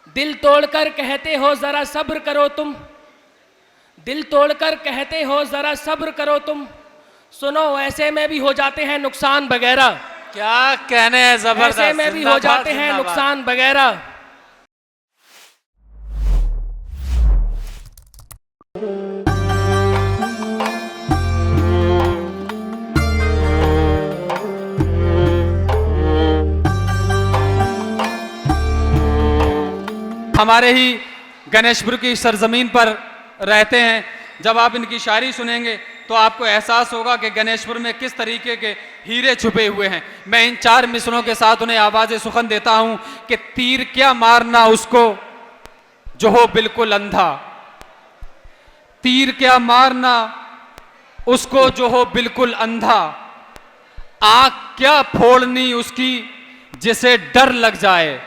दिल तोड़कर कहते हो जरा सब्र करो तुम, दिल तोड़कर कहते हो जरा सब्र करो तुम, सुनो ऐसे में भी हो जाते हैं नुकसान वगैरह। क्या कहने हैं, जबरदस्त। ऐसे में भी हो जाते हैं नुकसान वगैरह। हमारे ही गणेशपुर की सरजमीन पर रहते हैं। जब आप इनकी शायरी सुनेंगे तो आपको एहसास होगा कि गणेशपुर में किस तरीके के हीरे छुपे हुए हैं। मैं इन 4 मिसरों के साथ उन्हें आवाज़ सुखन देता हूं कि तीर क्या मारना उसको जो हो बिल्कुल अंधा, तीर क्या मारना उसको जो हो बिल्कुल अंधा, आंख क्या फोड़नी उसकी जिसे डर लग जाए।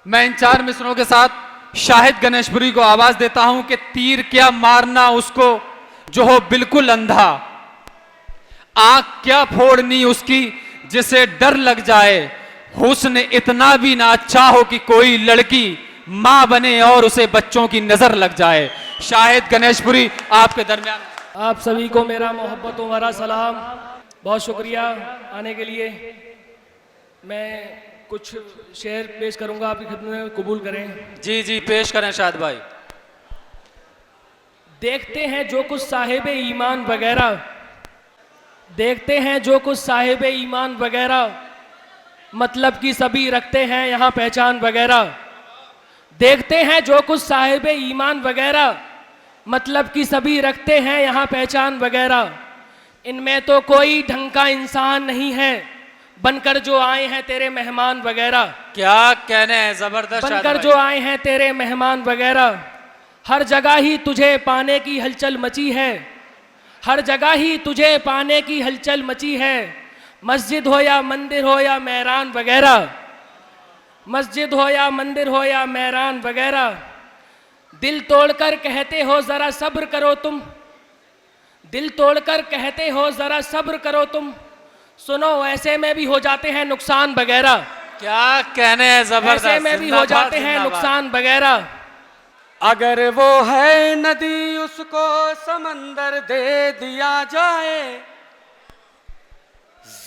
मैं इन 4 मिसरों के साथ शाहिद गणेशपुरी को आवाज देता हूं कि तीर क्या मारना उसको जो हो बिल्कुल अंधा, आंख क्या फोड़नी उसकी जिसे डर लग जाए, हुस्न इतना भी ना अच्छा हो कि कोई लड़की मां बने और उसे बच्चों की नजर लग जाए। शाहिद गणेशपुरी आपके दरमियान। आप सभी को मेरा मोहब्बतों भरा सलाम, बहुत शुक्रिया आने के लिए। मैं कुछ शेर पेश करूंगा, आपकी खिदमत में कबूल करें। जी जी पेश करें शाहिद भाई। देखते हैं जो कुछ साहिब ईमान वगैरह, देखते हैं जो कुछ साहिब ईमान वगैरह, मतलब की सभी रखते हैं यहाँ पहचान वगैरह। देखते हैं जो कुछ साहिब ईमान वगैरह, मतलब की सभी रखते हैं यहाँ पहचान वगैरह। इनमें तो कोई ढंग का इंसान नहीं है, बनकर जो आए हैं तेरे मेहमान वगैरह। क्या कहने हैं, जबरदस्त। बनकर जो आए हैं तेरे मेहमान वगैरह, हर जगह ही तुझे पाने की हलचल मची है, हर जगह ही तुझे पाने की हलचल मची है। मस्जिद हो या मंदिर हो या मेहरान वगैरह, मस्जिद हो या मंदिर हो या मेहरान वगैरह, दिल तोड़कर कहते हो जरा सब्र करो तुम, दिल तोड़कर कहते हो जरा सब्र करो तुम, सुनो ऐसे में भी हो जाते हैं नुकसान वगैरह। क्या कहने हैं, जबरदस्त। ऐसे में भी हो जाते हैं नुकसान वगैरह। अगर वो है नदी उसको समंदर दे दिया जाए,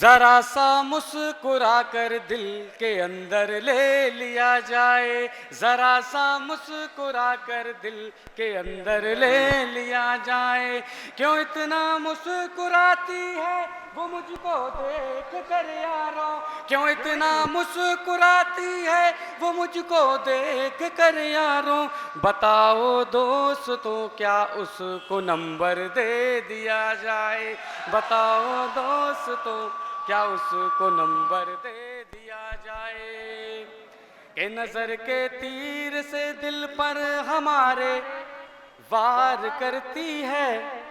जरा सा मुस्कुरा कर दिल के अंदर ले लिया जाए, जरा सा मुस्कुरा कर दिल के अंदर ले लिया जाए। क्यों इतना मुस्कुराती है वो मुझको देख कर यारों, क्यों इतना मुस्कुराती है वो मुझको देख कर यारों। बताओ दोस्तों क्या उसको नंबर दे दिया जाए, बताओ दोस्तों क्या उसको नंबर दे दिया जाए। कि नजर के तीर से दिल पर हमारे वार करती है,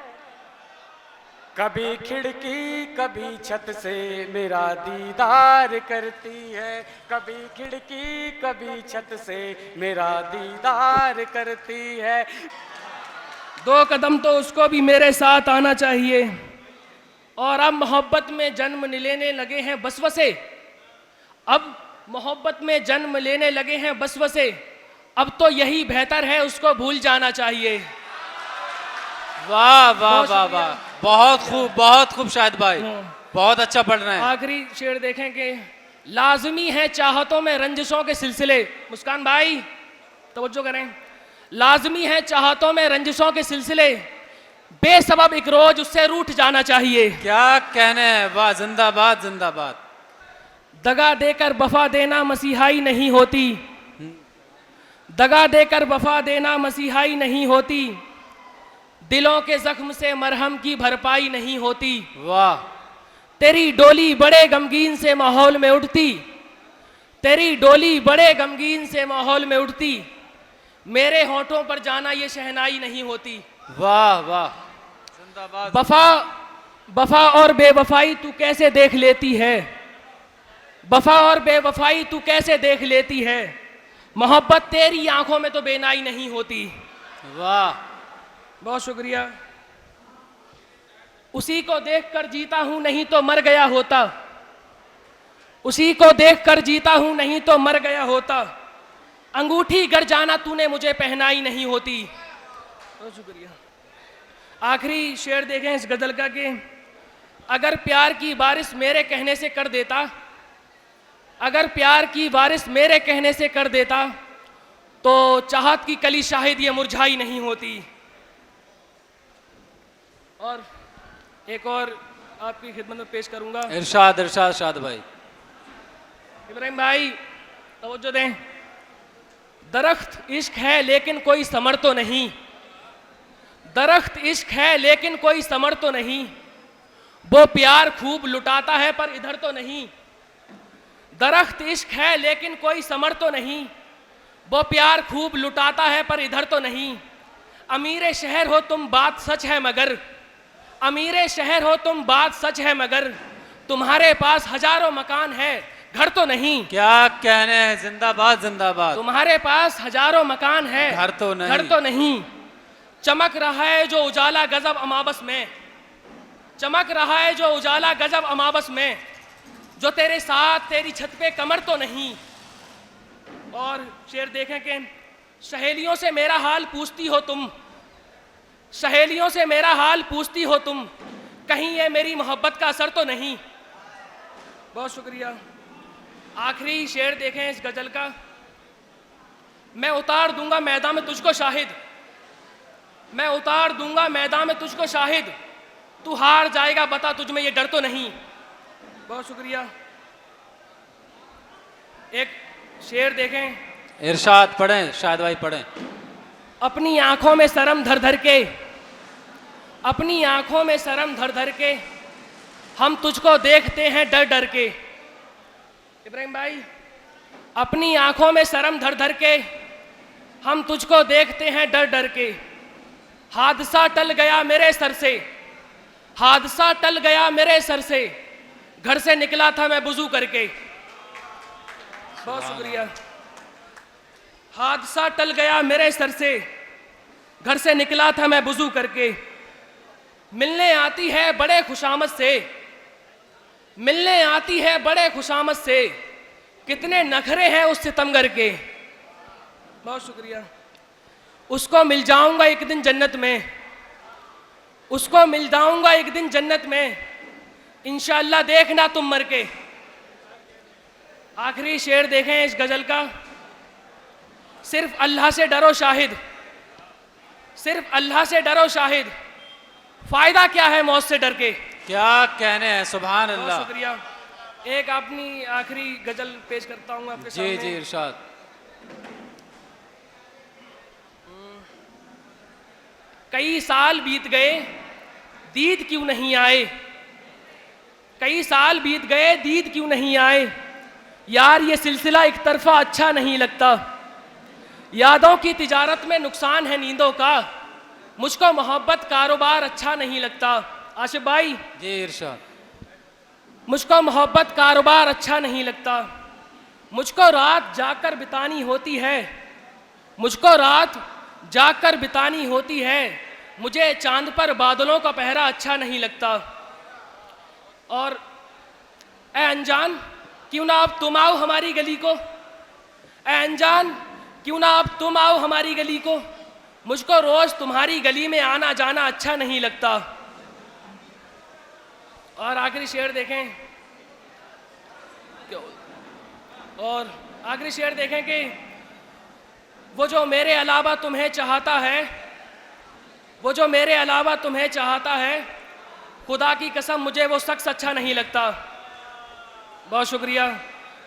कभी खिड़की कभी छत से मेरा दीदार करती है, कभी खिड़की कभी छत से मेरा दीदार करती है। 2 कदम तो उसको भी मेरे साथ आना चाहिए, और अब मोहब्बत में जन्म लेने लगे हैं वसवसे, अब मोहब्बत में जन्म लेने लगे हैं वसवसे, अब तो यही बेहतर है उसको भूल जाना चाहिए। वाह वाह वाह वाह, बहुत खूब शाहिद भाई, बहुत अच्छा पढ़ रहे हैं। आखिरी शेर देखें कि लाजमी है चाहतों में रंजिशों के सिलसिले, मुस्कान भाई तवज्जो करें, लाजमी है चाहतों में रंजिशों के सिलसिले, बेसबब एक रोज उससे रूठ जाना चाहिए। क्या कहने हैं, वाह, जिंदाबाद जिंदाबाद। दगा देकर वफा देना मसीहाई नहीं होती, दगा देकर वफा देना मसीहाई नहीं होती, दिलों के जख्म से मरहम की भरपाई नहीं होती। वाह। तेरी डोली बड़े गमगीन से माहौल में उठती, तेरी डोली बड़े गमगीन से माहौल में उठती, मेरे होठों पर जाना ये शहनाई नहीं होती। वाह वाह, जिंदाबाद। वफा वफा और बेवफाई तू कैसे देख लेती है, वफा और बेवफाई तू कैसे देख लेती है, मोहब्बत तेरी आंखों में तो बेनाई नहीं होती। वाह, बहुत शुक्रिया। उसी को देखकर जीता हूं नहीं तो मर गया होता, उसी को देखकर जीता हूं नहीं तो मर गया होता, अंगूठी गर जाना तूने मुझे पहनाई नहीं होती। बहुत शुक्रिया। आखिरी शेर देखें इस गजल का कि अगर प्यार की बारिश मेरे कहने से कर देता, अगर प्यार की बारिश मेरे कहने से कर देता तो चाहत की कली शाहिद ये मुरझाई नहीं होती। और एक और आपकी खिदमत में पेश करूंगा। इरशाद इरशाद शाद भाई। इब्राहिम भाई तवज्जो दें। दरख्त इश्क है लेकिन कोई समर तो नहीं, दरख्त इश्क है लेकिन कोई समर तो नहीं, वो प्यार खूब लुटाता है पर इधर तो नहीं। दरख्त इश्क है लेकिन कोई समर तो नहीं, वो प्यार खूब लुटाता है पर इधर तो नहीं। अमीर शहर हो तुम बात सच है मगर, अमीर शहर हो तुम बात सच है मगर, तुम्हारे पास हजारों मकान है घर तो नहीं। क्या कहने हैं, जिंदाबाद जिंदाबाद। तुम्हारे पास हजारों मकान है घर तो नहीं, घर तो नहीं। चमक रहा है जो उजाला गजब अमाबस में, चमक रहा है जो उजाला गजब अमाबस में, जो तेरे साथ तेरी छत पे कमर तो नहीं। और शेर देखें कि सहेलियों से मेरा हाल पूछती हो तुम, सहेलियों से मेरा हाल पूछती हो तुम, कहीं ये मेरी मोहब्बत का असर तो नहीं। बहुत शुक्रिया। आखिरी शेर देखें इस गजल का। मैं उतार दूंगा मैदान में तुझको शाहिद, मैं उतार दूंगा मैदान में तुझको शाहिद, तू हार जाएगा बता तुझ में ये डर तो नहीं। बहुत शुक्रिया। एक शेर देखें। इरशाद पढ़ें शाद भाई पढ़ें। अपनी आंखों में शर्म धर धर के, अपनी आंखों में शर्म धर धर के, हम तुझको देखते हैं डर डर के। इब्राहिम भाई, अपनी आंखों में शर्म धर धर के, हम तुझको देखते हैं डर डर के। हादसा टल गया मेरे सर से, हादसा टल गया मेरे सर से, घर से निकला था मैं वुजू करके। बहुत शुक्रिया। हादसा टल गया मेरे सर से, घर से निकला था मैं वुजू करके। मिलने आती है बड़े खुशामद से, मिलने आती है बड़े खुशामद से, कितने नखरे हैं उस सितमगर के। बहुत शुक्रिया। उसको मिल जाऊंगा एक दिन जन्नत में, उसको मिल जाऊंगा एक दिन जन्नत में, इंशाअल्लाह देखना तुम मर के। आखिरी शेर देखें इस गजल का। सिर्फ अल्लाह से डरो शाहिद, सिर्फ अल्लाह से डरो शाहिद, फायदा क्या है मौत से डर के। क्या कहने हैं, सुभान बहुत अल्लाह। शुक्रिया। एक अपनी आखिरी गजल पेश करता हूँ आपके जी सामने। जी इरशाद। कई साल बीत गए दीद क्यों नहीं आए, कई साल बीत गए दीद क्यों नहीं आए, यार ये सिलसिला एक तरफा अच्छा नहीं लगता। यादों की तिजारत में नुकसान है नींदों का, मुझको मोहब्बत कारोबार अच्छा नहीं लगता। आशिफ भाई जी इरशाद। मुझको मोहब्बत कारोबार अच्छा नहीं लगता, मुझको रात जाकर बितानी होती है, मुझको रात जाकर बितानी होती है, मुझे चांद पर बादलों का पहरा अच्छा नहीं लगता। और ए अनजान क्यों ना अब तुम आओ हमारी गली को, ए अनजान क्यों ना अब तुम आओ हमारी गली को, मुझको रोज तुम्हारी गली में आना जाना अच्छा नहीं लगता। और आखिरी शेर देखें, और आखिरी शेर देखें कि वो जो मेरे अलावा तुम्हें चाहता है, वो जो मेरे अलावा तुम्हें चाहता है, खुदा की कसम मुझे वो शख्स अच्छा नहीं लगता। बहुत शुक्रिया।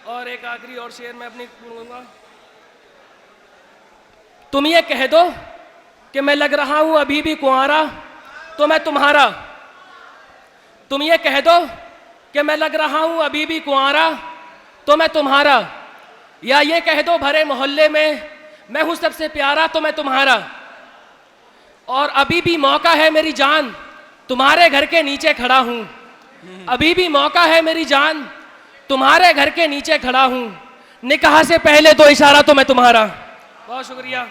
और एक आखिरी और शेर मैं अपनी बोलूँगा। तुम ये कह दो कि मैं लग रहा हूँ अभी भी कुंवारा तो मैं तुम्हारा, तुम ये कह दो कि मैं लग रहा हूँ अभी भी कुंवारा तो मैं तुम्हारा, या ये कह दो भरे मोहल्ले में मैं हूँ सबसे प्यारा तो मैं तुम्हारा। और अभी भी मौका है मेरी जान, तुम्हारे घर के नीचे खड़ा हूँ, अभी भी मौका है मेरी जान, तुम्हारे घर के नीचे खड़ा हूँ, निकाह से पहले दो इशारा तो मैं तुम्हारा। बहुत शुक्रिया।